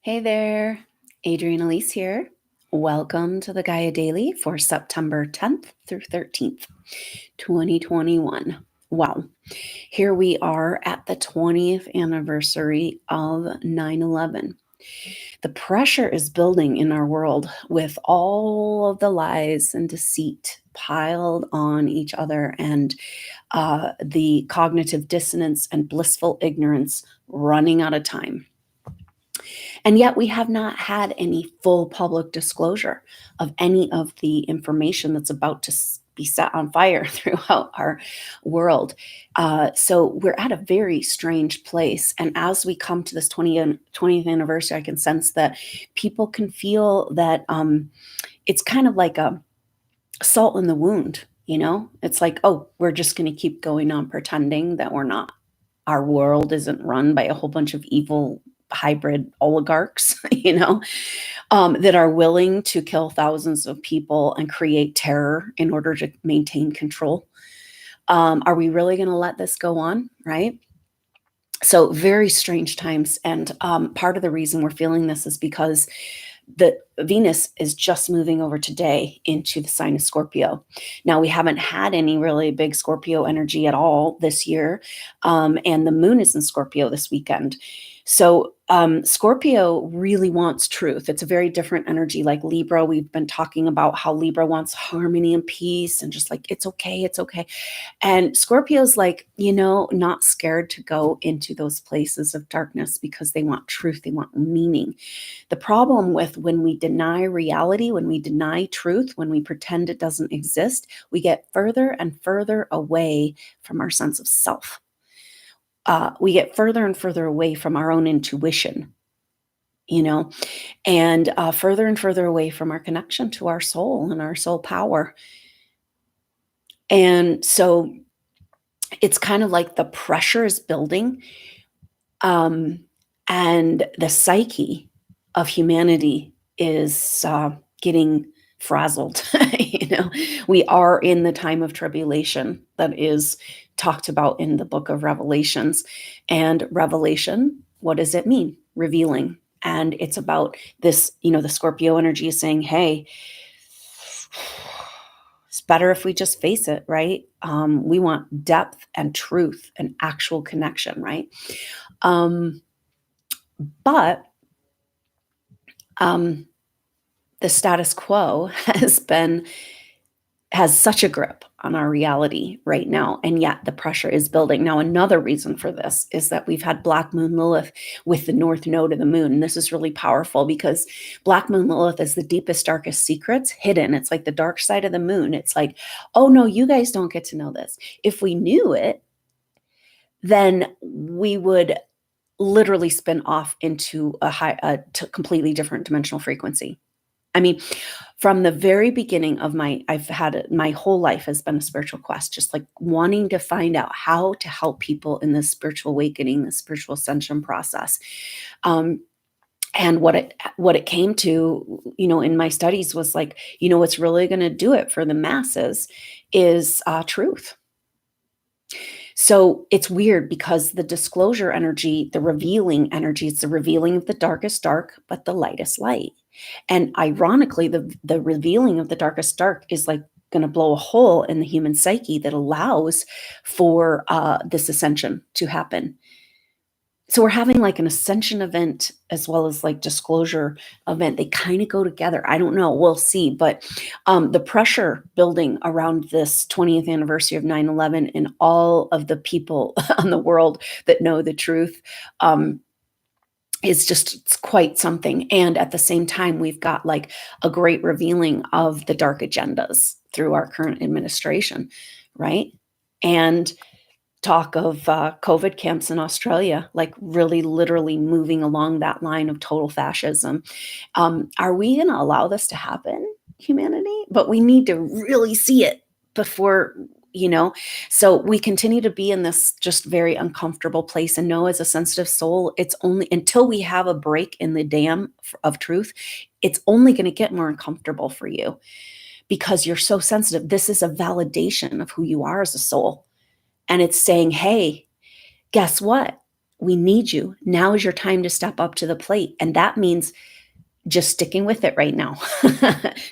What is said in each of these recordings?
Hey there, Adrienne Elise here. Welcome to the Gaia Daily for September 10th through 13th, 2021. Wow, here we are at the 20th anniversary of 9/11. The pressure is building in our world with all of the lies and deceit piled on each other and the cognitive dissonance and blissful ignorance running out of time. And yet we have not had any full public disclosure of any of the information that's about to be set on fire throughout our world. So we're at a very strange place. And as we come to this 20th anniversary, I can sense that people can feel that it's kind of like a salt in the wound. It's like, oh, we're just going to keep going on pretending that we're not. Our world isn't run by a whole bunch of evil hybrid oligarchs, that are willing to kill thousands of people and create terror in order to maintain control. Are we really going to let this go on, right? So very strange times. And part of the reason we're feeling this is because the Venus is just moving over today into the sign of Scorpio. Now, we haven't had any really big Scorpio energy at all this year. And the moon is in Scorpio this weekend. So Scorpio really wants truth. It's a very different energy like Libra. We've been talking about how Libra wants harmony and peace and just like, it's okay, it's okay. And Scorpio's like, not scared to go into those places of darkness because they want truth, they want meaning. The problem with when we deny reality, when we deny truth, when we pretend it doesn't exist, we get further and further away from our sense of self. We get further and further away from our own intuition, and further and further away from our connection to our soul and our soul power. And so it's kind of like the pressure is building, and the psyche of humanity is getting frazzled. We are in the time of tribulation that is talked about in the book of Revelations. And revelation, what does it mean? Revealing. And it's about this, the Scorpio energy is saying, hey, it's better if we just face it, right? We want depth and truth and actual connection, right? But the status quo has such a grip on our reality right now, and yet the pressure is building. Now, another reason for this is that we've had Black Moon Lilith with the north node of the moon. And this is really powerful because Black Moon Lilith is the deepest, darkest secrets hidden. It's like the dark side of the moon. It's like, oh no, you guys don't get to know this. If we knew it, then we would literally spin off into a completely different dimensional frequency. I mean, from the very beginning of my whole life has been a spiritual quest, just like wanting to find out how to help people in this spiritual awakening, the spiritual ascension process. And what it came to, in my studies was like, what's really going to do it for the masses is truth. So it's weird because the disclosure energy, the revealing energy, it's the revealing of the darkest dark, but the lightest light. And ironically, the revealing of the darkest dark is like going to blow a hole in the human psyche that allows for this ascension to happen. So we're having like an ascension event as well as like disclosure event. They kind of go together. I don't know. We'll see. But the pressure building around this 20th anniversary of 9/11 and all of the people on the world that know the truth it's quite something. And at the same time, we've got like a great revealing of the dark agendas through our current administration, right? And talk of COVID camps in Australia, like really literally moving along that line of total fascism. Are we going to allow this to happen, humanity? But we need to really see it before, so we continue to be in this just very uncomfortable place and know as a sensitive soul, it's only until we have a break in the dam of truth, it's only going to get more uncomfortable for you because you're so sensitive. This is a validation of who you are as a soul. And it's saying, hey, guess what? We need you. Now is your time to step up to the plate. And that means just sticking with it right now.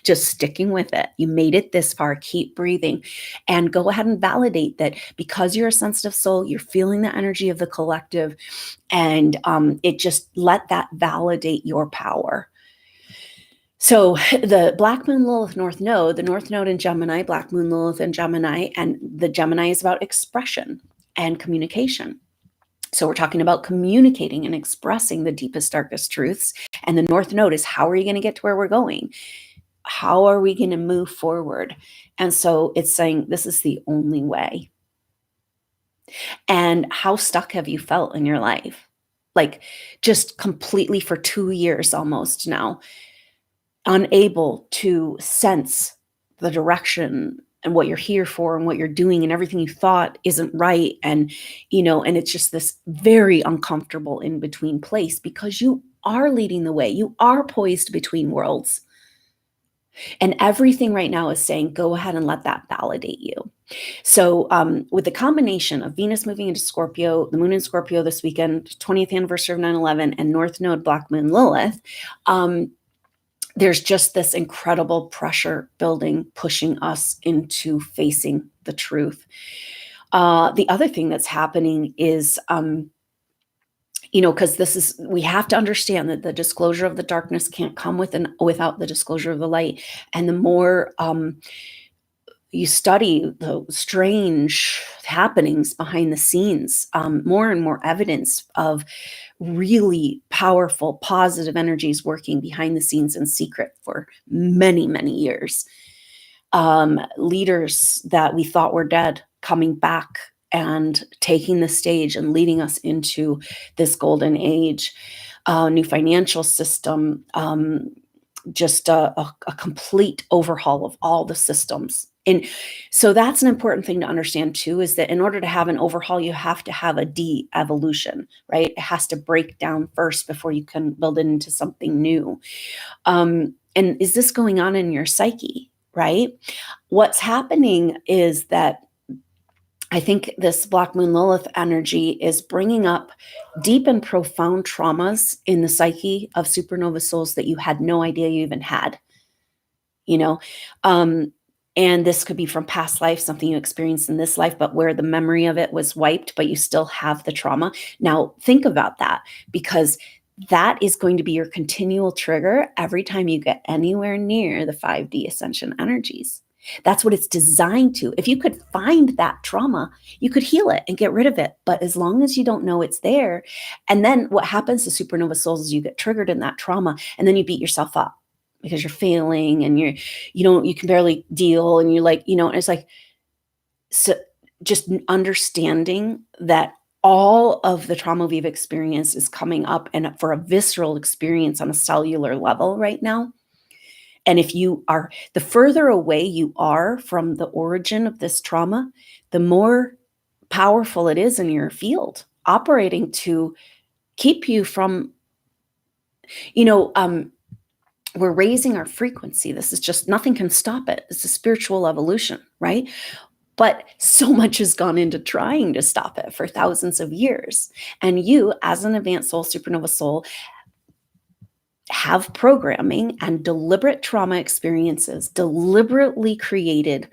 Just sticking with it. You made it this far. Keep breathing and go ahead and validate that because you're a sensitive soul, you're feeling the energy of the collective, and it just let that validate your power. So the Black Moon Lilith North Node, the North Node in Gemini, Black Moon Lilith in Gemini, and the Gemini is about expression and communication. So we're talking about communicating and expressing the deepest, darkest truths. And the North Node is, how are you going to get to where we're going? How are we going to move forward? And so it's saying this is the only way. And how stuck have you felt in your life? Like just completely for 2 years almost now, unable to sense the direction and what you're here for and what you're doing, and everything you thought isn't right. And, and it's just this very uncomfortable in between place, because you are leading the way. You are poised between worlds. And everything right now is saying, go ahead and let that validate you. So with the combination of Venus moving into Scorpio, the moon in Scorpio this weekend, 20th anniversary of 9/11, and North Node Black Moon Lilith, there's just this incredible pressure building, pushing us into facing the truth. The other thing that's happening is, because we have to understand that the disclosure of the darkness can't come without the disclosure of the light. And the more you study the strange happenings behind the scenes, more and more evidence of really powerful, positive energies working behind the scenes in secret for many, many years. Leaders that we thought were dead coming back and taking the stage and leading us into this golden age, new financial system, just a complete overhaul of all the systems. And so that's an important thing to understand too, is that in order to have an overhaul, you have to have a de-evolution, right? It has to break down first before you can build it into something new. And is this going on in your psyche, right? What's happening is that I think this Black Moon Lilith energy is bringing up deep and profound traumas in the psyche of supernova souls that you had no idea you even had, and this could be from past life, something you experienced in this life, but where the memory of it was wiped, but you still have the trauma. Now, think about that, because that is going to be your continual trigger every time you get anywhere near the 5D ascension energies. That's what it's designed to. If you could find that trauma, you could heal it and get rid of it. But as long as you don't know it's there, and then what happens to supernova souls is you get triggered in that trauma, and then you beat yourself up because you're failing and you can barely deal, and you're like, it's like, so just understanding that all of the trauma we've experienced is coming up, and for a visceral experience on a cellular level right now. And if you are, the further away you are from the origin of this trauma, the more powerful it is in your field, operating to keep you from, we're raising our frequency. This is just, nothing can stop it. It's a spiritual evolution, right? But so much has gone into trying to stop it for thousands of years. And you, as an advanced soul, supernova soul, have programming and deliberate trauma experiences deliberately created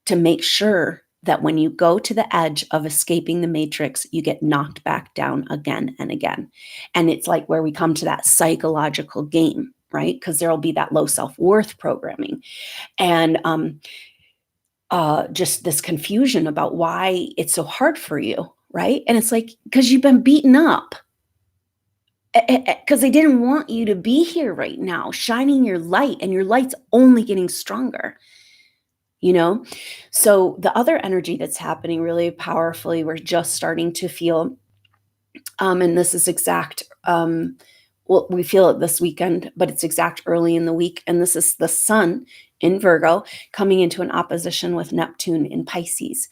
to make sure that when you go to the edge of escaping the matrix, you get knocked back down again and again. And it's like where we come to that psychological game, right? Because there'll be that low self-worth programming. And just this confusion about why it's so hard for you, right? And it's like, because you've been beaten up. Because they didn't want you to be here right now, shining your light, and your light's only getting stronger. So the other energy that's happening really powerfully, we're just starting to feel, and this is exact, well, we feel it this weekend, but it's exact early in the week. And this is the sun in Virgo coming into an opposition with Neptune in Pisces.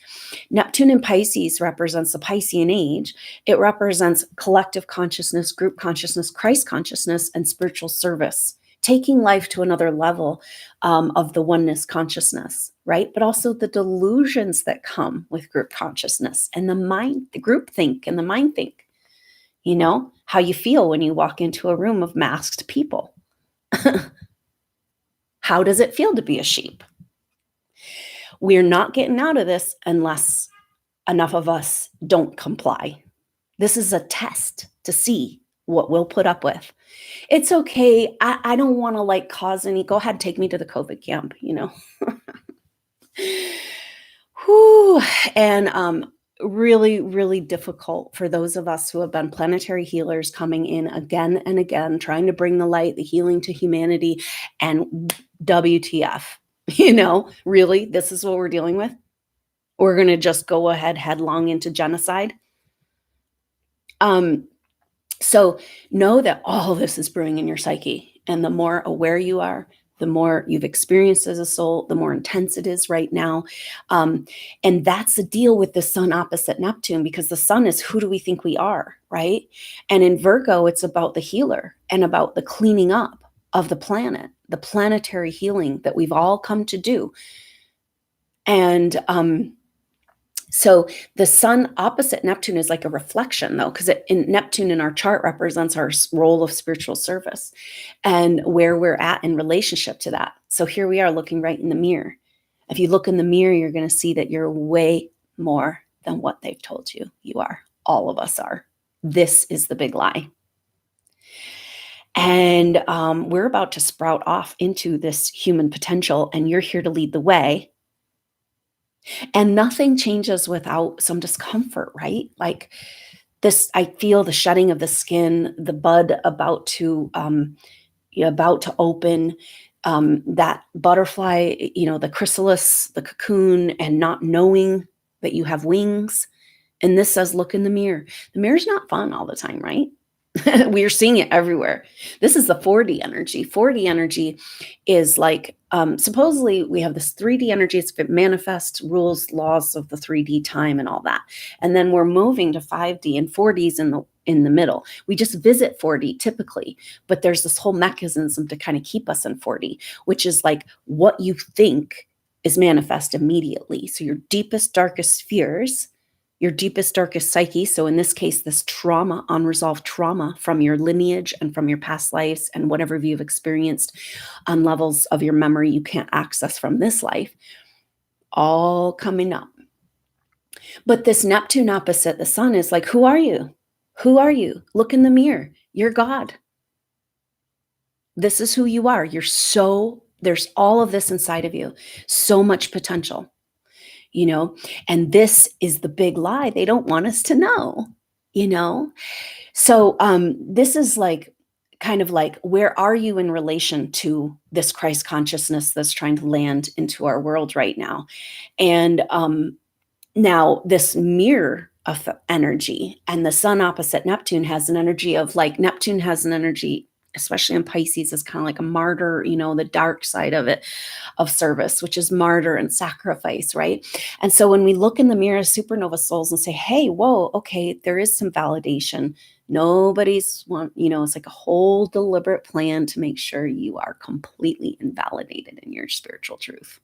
Neptune in Pisces represents the Piscean age. It represents collective consciousness, group consciousness, Christ consciousness, and spiritual service, taking life to another level of the oneness consciousness, right? But also the delusions that come with group consciousness and the group think and the mind think. You know, how you feel when you walk into a room of masked people. How does it feel to be a sheep? We're not getting out of this unless enough of us don't comply. This is a test to see what we'll put up with. It's okay. I don't want to like cause any, go ahead, take me to the COVID camp, you know. Whew. And really, really difficult for those of us who have been planetary healers coming in again and again, trying to bring the light, the healing to humanity, and WTF, you know, really, this is what we're dealing with. We're going to just go ahead headlong into genocide. So know that all this is brewing in your psyche, and the more aware you are, the more you've experienced as a soul, the more intense it is right now. And that's the deal with the sun opposite Neptune, because the sun is who do we think we are, right? And in Virgo, it's about the healer and about the cleaning up of the planet, the planetary healing that we've all come to do. And so the sun opposite Neptune is like a reflection, though, because in Neptune in our chart represents our role of spiritual service and where we're at in relationship to that. So here we are looking right in the mirror. If you look in the mirror, you're going to see that you're way more than what they've told you you are. All of us are. This is the big lie. And we're about to sprout off into this human potential, and you're here to lead the way. And nothing changes without some discomfort, right? Like this, I feel the shedding of the skin, the bud about to open, that butterfly, you know, the chrysalis, the cocoon, and not knowing that you have wings. And this says, look in the mirror. The mirror's not fun all the time, right? We are seeing it everywhere. This is the 4D energy. 4D energy is like, supposedly we have this 3D energy. It's manifest rules, laws of the 3D time and all that. And then we're moving to 5D, and 4D's in the middle. We just visit 4D typically, but there's this whole mechanism to kind of keep us in 4D, which is like what you think is manifest immediately. So your deepest, darkest fears, your deepest, darkest psyche. So in this case, this trauma, unresolved trauma from your lineage and from your past lives and whatever you've experienced on levels of your memory you can't access from this life, all coming up. But this Neptune opposite the sun is like, who are you? Who are you? Look in the mirror. You're God. This is who you are. There's all of this inside of you. So much potential. You know, and this is the big lie they don't want us to know, you know? So this is like, kind of like, where are you in relation to this Christ consciousness that's trying to land into our world right now? And now this mirror of energy, and the sun opposite Neptune has an energy of like, Neptune has an energy, especially in Pisces, is kind of like a martyr, you know, the dark side of it, of service, which is martyr and sacrifice, right? And so when we look in the mirror as supernova souls and say, hey, whoa, okay, there is some validation. Nobody's it's like a whole deliberate plan to make sure you are completely invalidated in your spiritual truth.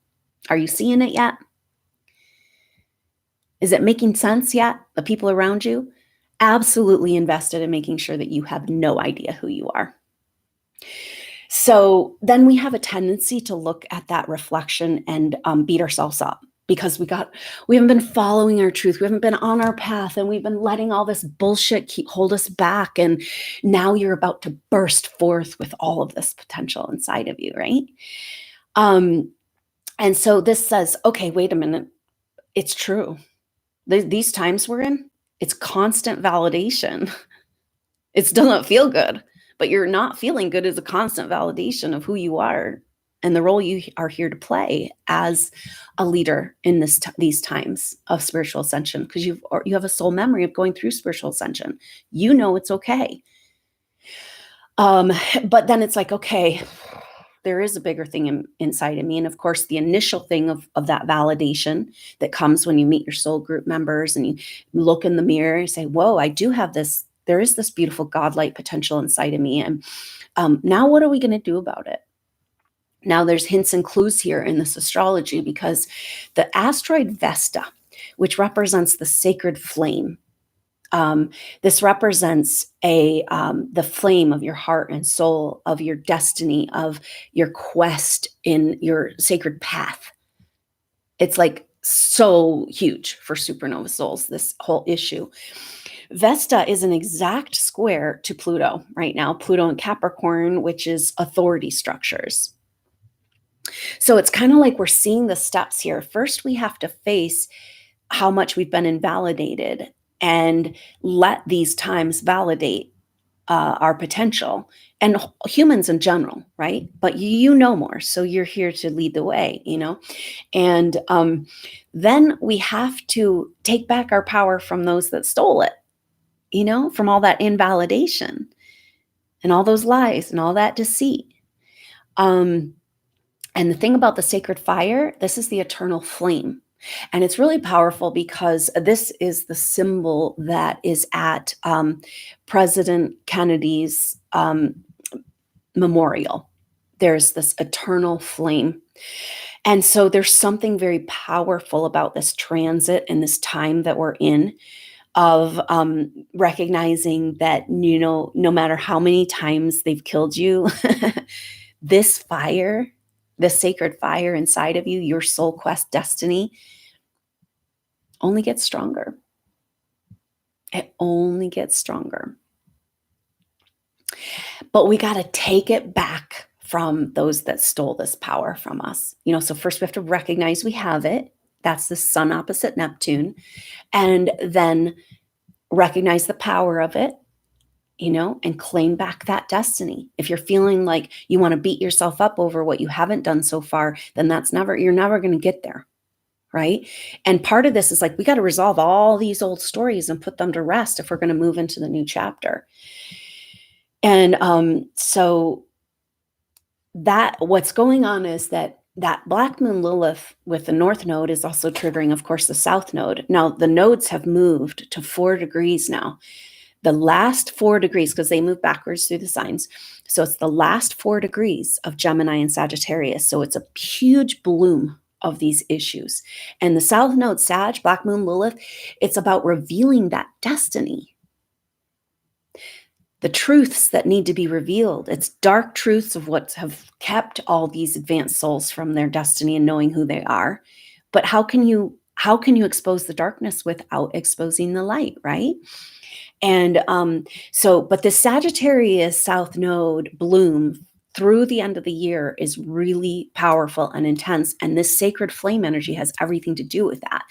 Are you seeing it yet? Is it making sense yet? The people around you? Absolutely invested in making sure that you have no idea who you are. So then we have a tendency to look at that reflection and beat ourselves up because we haven't been following our truth. We haven't been on our path, and we've been letting all this bullshit hold us back. And now you're about to burst forth with all of this potential inside of you, right? And so this says, okay, wait a minute. It's true. These times we're in, it's constant validation. It still doesn't feel good. But you're not feeling good is a constant validation of who you are and the role you are here to play as a leader in these times of spiritual ascension, because you have a soul memory of going through spiritual ascension. You know it's okay. But then it's like, okay, there is a bigger thing inside of me. And of course, the initial thing of that validation that comes when you meet your soul group members and you look in the mirror and say, whoa, I do have this. There is this beautiful godlight potential inside of me. And now what are we going to do about it? Now there's hints and clues here in this astrology, because the asteroid Vesta, which represents the sacred flame This represents the flame of your heart and soul, of your destiny, of your quest in your sacred path. It's like so huge for supernova souls, this whole issue. Vesta is an exact square to Pluto right now, Pluto in Capricorn, which is authority structures. So it's kind of like we're seeing the steps here. First, we have to face how much we've been invalidated and let these times validate our potential, and humans in general, right? But you know more, so you're here to lead the way, and then we have to take back our power from those that stole it, from all that invalidation and all those lies and all that deceit. And the thing about the sacred fire, this is the eternal flame. And it's really powerful because this is the symbol that is at President Kennedy's memorial. There's this eternal flame. And so there's something very powerful about this transit and this time that we're in, of recognizing that, no matter how many times they've killed you, this fire, the sacred fire inside of you, your soul quest destiny, only gets stronger. It only gets stronger. But we got to take it back from those that stole this power from us. So first we have to recognize we have it. That's the sun opposite Neptune. And then recognize the power of it, and claim back that destiny. If you're feeling like you want to beat yourself up over what you haven't done so far, then you're never going to get there. Right. And part of this is like, we got to resolve all these old stories and put them to rest if we're going to move into the new chapter. And so that what's going on is that Black Moon Lilith with the North Node is also triggering, of course, the South Node. Now, the nodes have moved to 4 degrees now. The last 4 degrees, because they move backwards through the signs. So it's the last 4 degrees of Gemini and Sagittarius. So it's a huge bloom of these issues. And the South Node, Sag, Black Moon Lilith, it's about revealing that destiny. The truths that need to be revealed. It's dark truths of what have kept all these advanced souls from their destiny and knowing who they are. But how can you expose the darkness without exposing the light, right? And but the Sagittarius South Node bloom through the end of the year is really powerful and intense. And this sacred flame energy has everything to do with that,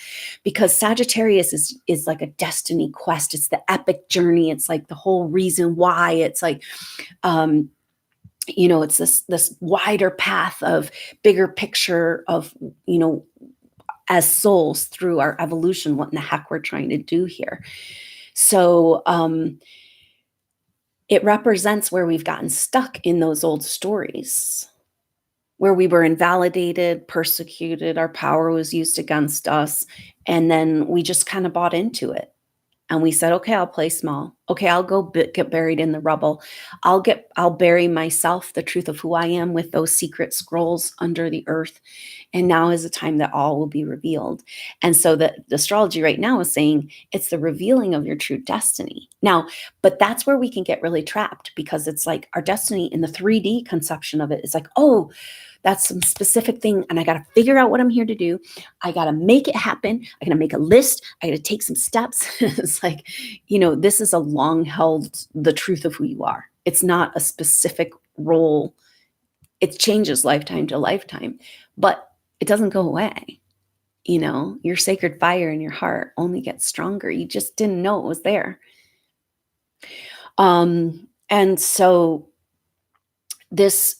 because Sagittarius is like a destiny quest. It's the epic journey. It's like the whole reason why. It's like, it's this wider path of bigger picture of, as souls through our evolution, what in the heck we're trying to do here. So, it represents where we've gotten stuck in those old stories, where we were invalidated, persecuted, our power was used against us, and then we just kind of bought into it. And we said, okay, I'll play small. Okay, I'll go get buried in the rubble. I'll bury myself, the truth of who I am, with those secret scrolls under the earth. And now is the time that all will be revealed. And so the astrology right now is saying it's the revealing of your true destiny. Now, but that's where we can get really trapped, because it's like our destiny in the 3D conception of it is like, oh, that's some specific thing. And I got to figure out what I'm here to do. I got to make it happen. I got to make a list. I got to take some steps. It's like, this is a long held, the truth of who you are. It's not a specific role. It changes lifetime to lifetime, but it doesn't go away. Your sacred fire in your heart only gets stronger. You just didn't know it was there. And so it's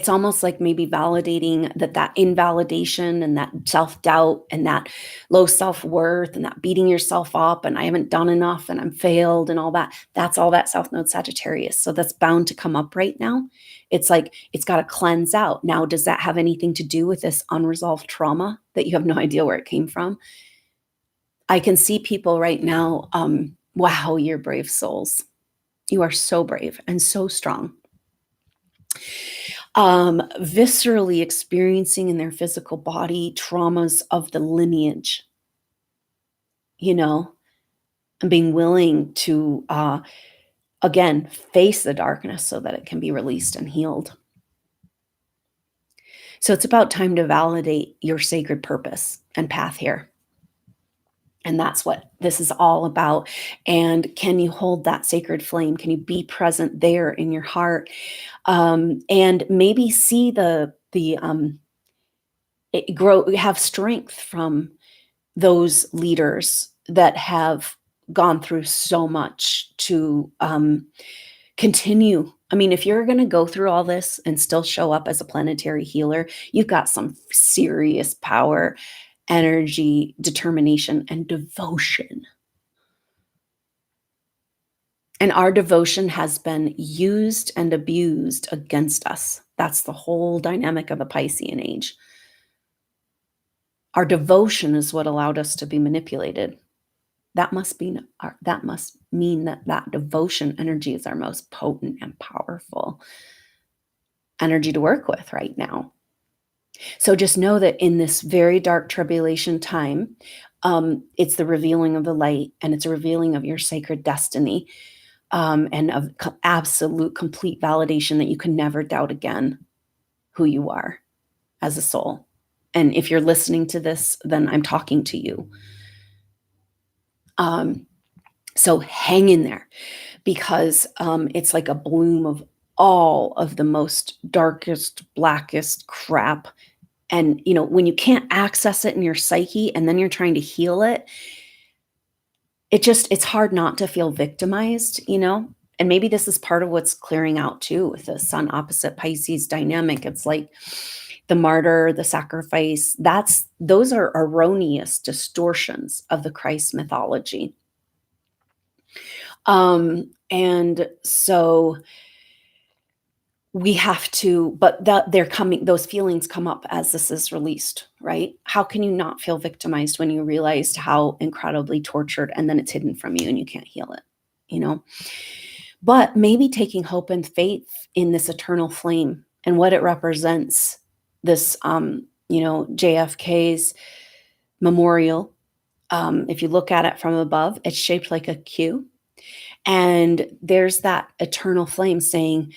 almost like maybe validating that invalidation and that self-doubt and that low self-worth and that beating yourself up and I haven't done enough and I'm failed and all that. That's all that South Node Sagittarius. So that's bound to come up right now. It's like, it's got to cleanse out. Now, does that have anything to do with this unresolved trauma that you have no idea where it came from? I can see people right now. Wow, you're brave souls. You are so brave and so strong. Viscerally experiencing in their physical body traumas of the lineage, and being willing to, again, face the darkness so that it can be released and healed. So it's about time to validate your sacred purpose and path here. And that's what this is all about. And can you hold that sacred flame? Can you be present there in your heart? And maybe see it grow, have strength from those leaders that have gone through so much to continue. I mean, if you're going to go through all this and still show up as a planetary healer, you've got some serious power, energy, determination, and devotion. And our devotion has been used and abused against us. That's the whole dynamic of the Piscean age. Our devotion is what allowed us to be manipulated. That must mean that devotion energy is our most potent and powerful energy to work with right now. So just know that in this very dark tribulation time, it's the revealing of the light, and it's a revealing of your sacred destiny, and of absolute complete validation that you can never doubt again who you are as a soul. And if you're listening to this, then I'm talking to you. So hang in there, because it's like a bloom of all of the most darkest, blackest crap. And, when you can't access it in your psyche and then you're trying to heal it, it's hard not to feel victimized, And maybe this is part of what's clearing out too with the sun opposite Pisces dynamic. It's like the martyr, the sacrifice, those are erroneous distortions of the Christ mythology. And so we have to, but those feelings come up as this is released, right? How can you not feel victimized when you realized how incredibly tortured, and then it's hidden from you and you can't heal it, But maybe taking hope and faith in this eternal flame and what it represents, this, JFK's memorial. If you look at it from above, it's shaped like a Q. And there's that eternal flame saying,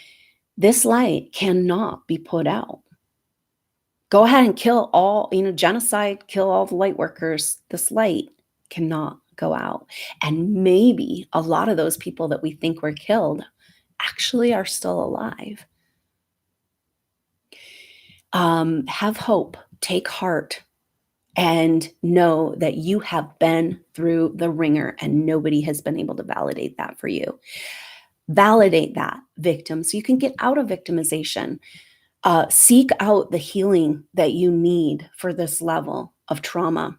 this light cannot be put out. Go ahead and kill all, genocide, kill all the light workers. This light cannot go out. And maybe a lot of those people that we think were killed actually are still alive. Have hope, take heart, and know that you have been through the ringer and nobody has been able to validate that for you. Validate that, victim, so you can get out of victimization. Seek out the healing that you need for this level of trauma.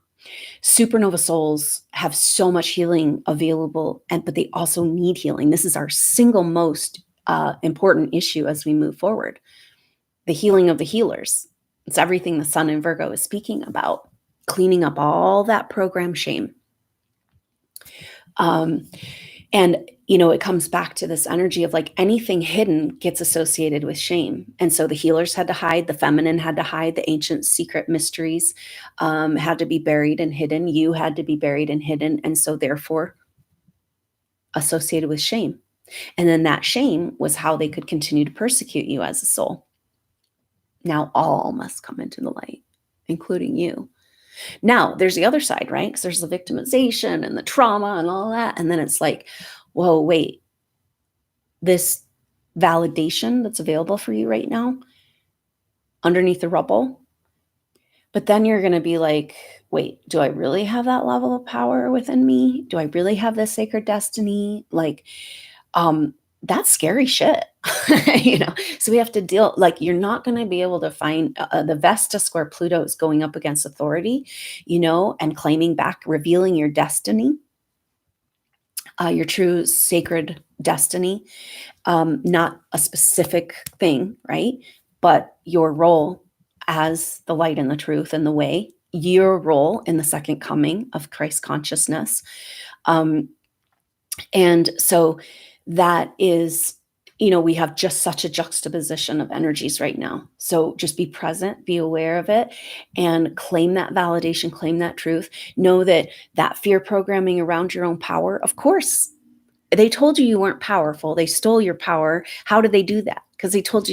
Supernova souls have so much healing available, but they also need healing. This is our single most important issue as we move forward. The healing of the healers. It's everything the sun in Virgo is speaking about. Cleaning up all that program shame. And, it comes back to this energy of like anything hidden gets associated with shame. And so the healers had to hide, the feminine had to hide, the ancient secret mysteries had to be buried and hidden. You had to be buried and hidden. And so therefore associated with shame. And then that shame was how they could continue to persecute you as a soul. Now all must come into the light, including you. Now, there's the other side, right? Because there's the victimization and the trauma and all that. And then it's like, whoa, wait, this validation that's available for you right now underneath the rubble. But then you're going to be like, wait, do I really have that level of power within me? Do I really have this sacred destiny? Like, that's scary shit, so we have to deal, like, you're not going to be able to find the Vesta square Pluto is going up against authority, and claiming back, revealing your destiny, your true sacred destiny, not a specific thing, right? But your role as the light and the truth and the way, your role in the second coming of Christ consciousness. And so that is we have just such a juxtaposition of energies right now. So just be present, be aware of it, and claim that validation, claim that truth. Know that that fear programming around your own power, of course, they told you weren't powerful. They stole your power. How did they do that? Because they taught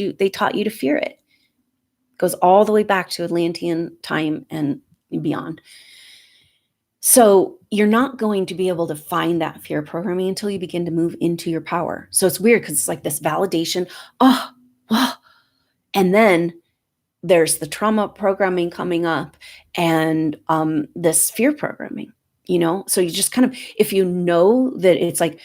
you to fear it. It goes all the way back to Atlantean time and beyond. So you're not going to be able to find that fear programming until you begin to move into your power. So it's weird because it's like this validation. Oh, wow. And then there's the trauma programming coming up and this fear programming, So you just kind of, if you know that it's like,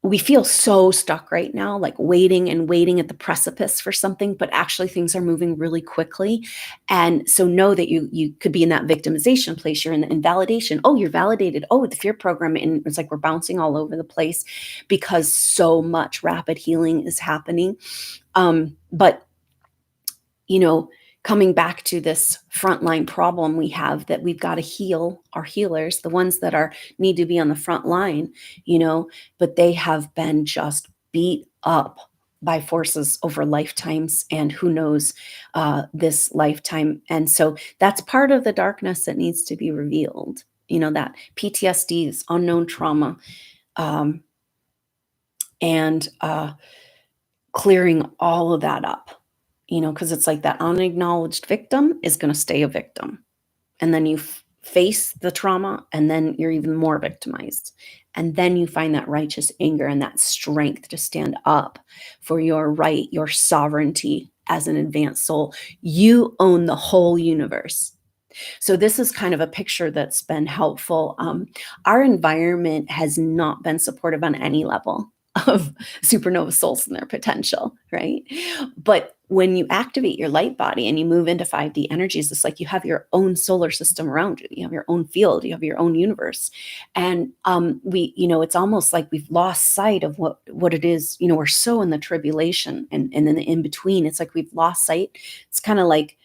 we feel so stuck right now, like waiting and waiting at the precipice for something, but actually things are moving really quickly. And so know that you could be in that victimization place. You're in the invalidation. Oh, you're validated. Oh, the fear program. And it's like we're bouncing all over the place because so much rapid healing is happening. But coming back to this frontline problem we have, that we've got to heal our healers, the ones that need to be on the front line, but they have been just beat up by forces over lifetimes, and who knows, this lifetime. And so that's part of the darkness that needs to be revealed, that PTSD is unknown trauma, and clearing all of that up. Because it's like that unacknowledged victim is going to stay a victim. And then you face the trauma, and then you're even more victimized. And then you find that righteous anger and that strength to stand up for your right, your sovereignty as an advanced soul. You own the whole universe. So this is kind of a picture that's been helpful. Our environment has not been supportive on any level of supernova souls and their potential, right? But when you activate your light body and you move into 5D energies, it's like you have your own solar system around you. You have your own field. You have your own universe. And it's almost like we've lost sight of what it is. We're so in the tribulation and in the in-between. It's like we've lost sight. It's kind of like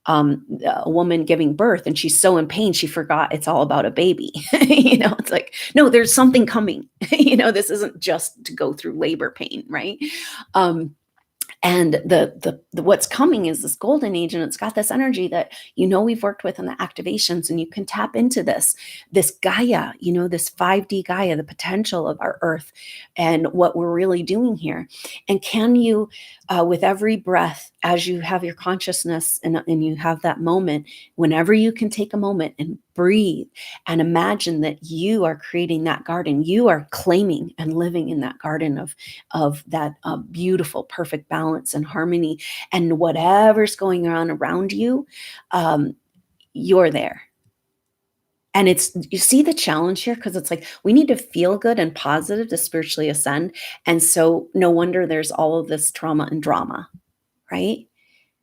a woman giving birth, and she's so in pain she forgot it's all about a baby. It's like, no, there's something coming. This isn't just to go through labor pain, right? And the what's coming is this golden age, and it's got this energy that we've worked with in the activations, and you can tap into this Gaia, this 5D Gaia, the potential of our Earth and what we're really doing here. And can you, with every breath, as you have your consciousness and you have that moment, whenever you can take a moment and breathe and imagine that you are creating that garden, you are claiming and living in that garden of that beautiful, perfect balance and harmony, and whatever's going on around you, you're there. And you see the challenge here, because it's like we need to feel good and positive to spiritually ascend. And so no wonder there's all of this trauma and drama, right?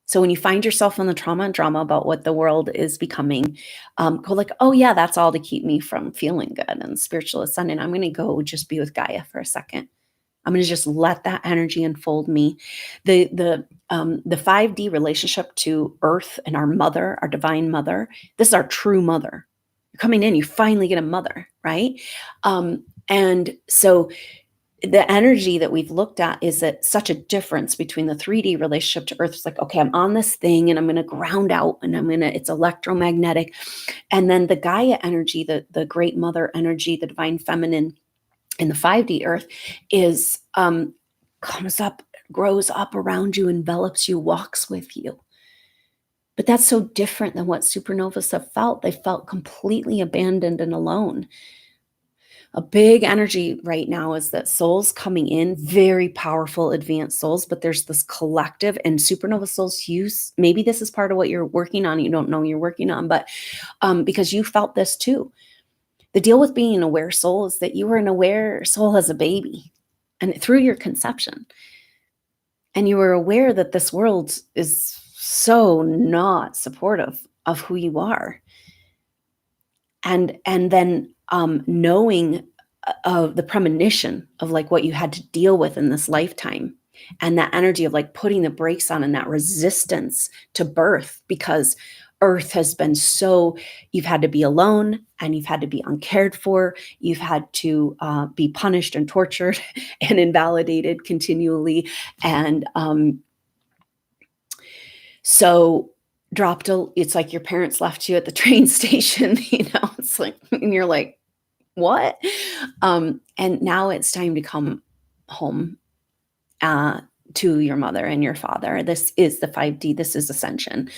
So when you find yourself in the trauma and drama about what the world is becoming, go like, oh yeah, that's all to keep me from feeling good and spiritual ascending. I'm going to go just be with Gaia for a second. I'm going to just let that energy unfold me. The 5D relationship to Earth and our mother, our divine mother, this is our true mother. You're coming in, you finally get a mother, right? And so the energy that we've looked at is that such a difference between the 3D relationship to Earth. It's like, okay, I'm on this thing and I'm going to ground out, and it's electromagnetic. And then the Gaia energy, the great mother energy, the divine feminine in the 5D Earth is, comes up, grows up around you, envelops you, walks with you. But that's so different than what supernovas have felt. They felt completely abandoned and alone. A big energy right now is that souls coming in, very powerful, advanced souls, but there's this collective, and supernova souls use, maybe this is part of what you're working on, you don't know you're working on, but because you felt this too. The deal with being an aware soul is that you were an aware soul as a baby, and through your conception. And you were aware that this world is so not supportive of who you are. And then knowing of the premonition of like what you had to deal with in this lifetime, and that energy of like putting the brakes on, and that resistance to birth, because Earth has been so, you've had to be alone and you've had to be uncared for. You've had to be punished and tortured and invalidated continually. And so it's like your parents left you at the train station, it's like, and you're like, what? And now it's time to come home to your mother and your father. This is the 5D. This is ascension.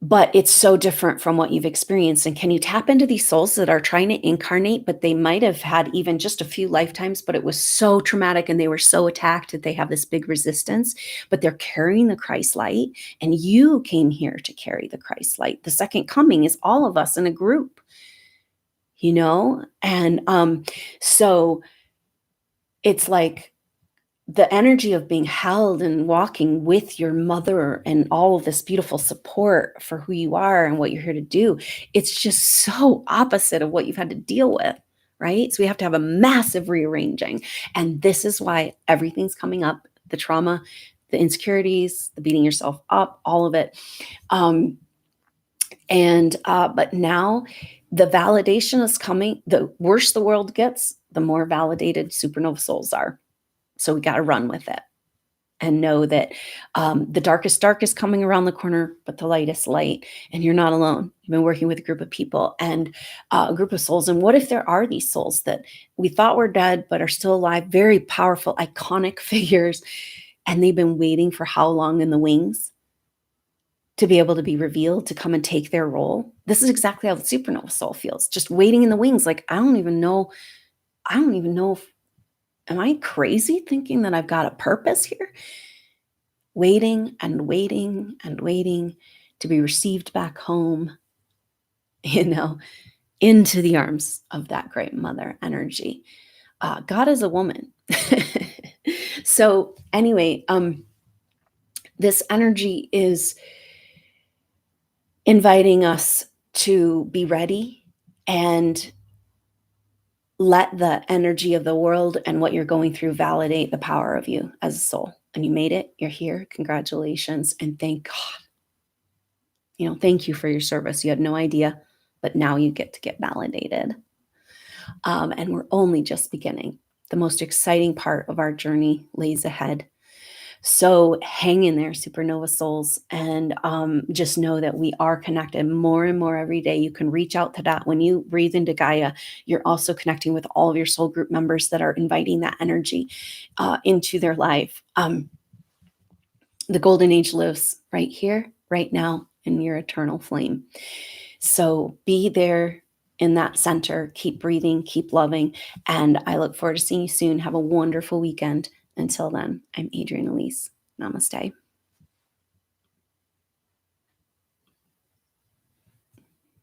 But it's so different from what you've experienced. And can you tap into these souls that are trying to incarnate, but they might have had even just a few lifetimes, but it was so traumatic and they were so attacked that they have this big resistance, but they're carrying the Christ light, and you came here to carry the Christ light. The second coming is all of us in a group, and so it's like, the energy of being held and walking with your mother and all of this beautiful support for who you are and what you're here to do, it's just so opposite of what you've had to deal with, right? So we have to have a massive rearranging. And this is why everything's coming up, the trauma, the insecurities, the beating yourself up, all of it. But now the validation is coming. The worse the world gets, the more validated supernova souls are. So we got to run with it and know that the darkest dark is coming around the corner, but the lightest light, and you're not alone. You've been working with a group of people and a group of souls. And what if there are these souls that we thought were dead, but are still alive, very powerful, iconic figures, and they've been waiting for how long in the wings to be able to be revealed, to come and take their role? This is exactly how the supernova soul feels, just waiting in the wings. Like, I don't even know if, am I crazy thinking that I've got a purpose here? Waiting and waiting and waiting to be received back home, into the arms of that great mother energy. God is a woman. So anyway, this energy is inviting us to be ready and let the energy of the world and what you're going through validate the power of you as a soul. And you made it. You're here. Congratulations. And thank God. Thank you for your service. You had no idea, but now you get to get validated. And we're only just beginning. The most exciting part of our journey lays ahead. So hang in there, supernova souls, and just know that we are connected more and more every day. You can reach out to that. When you breathe into Gaia, you're also connecting with all of your soul group members that are inviting that energy into their life. The golden age lives right here, right now, in your eternal flame. So be there in that center. Keep breathing, keep loving, and I look forward to seeing you soon. Have a wonderful weekend. Until then, I'm Adrienne Elise. Namaste.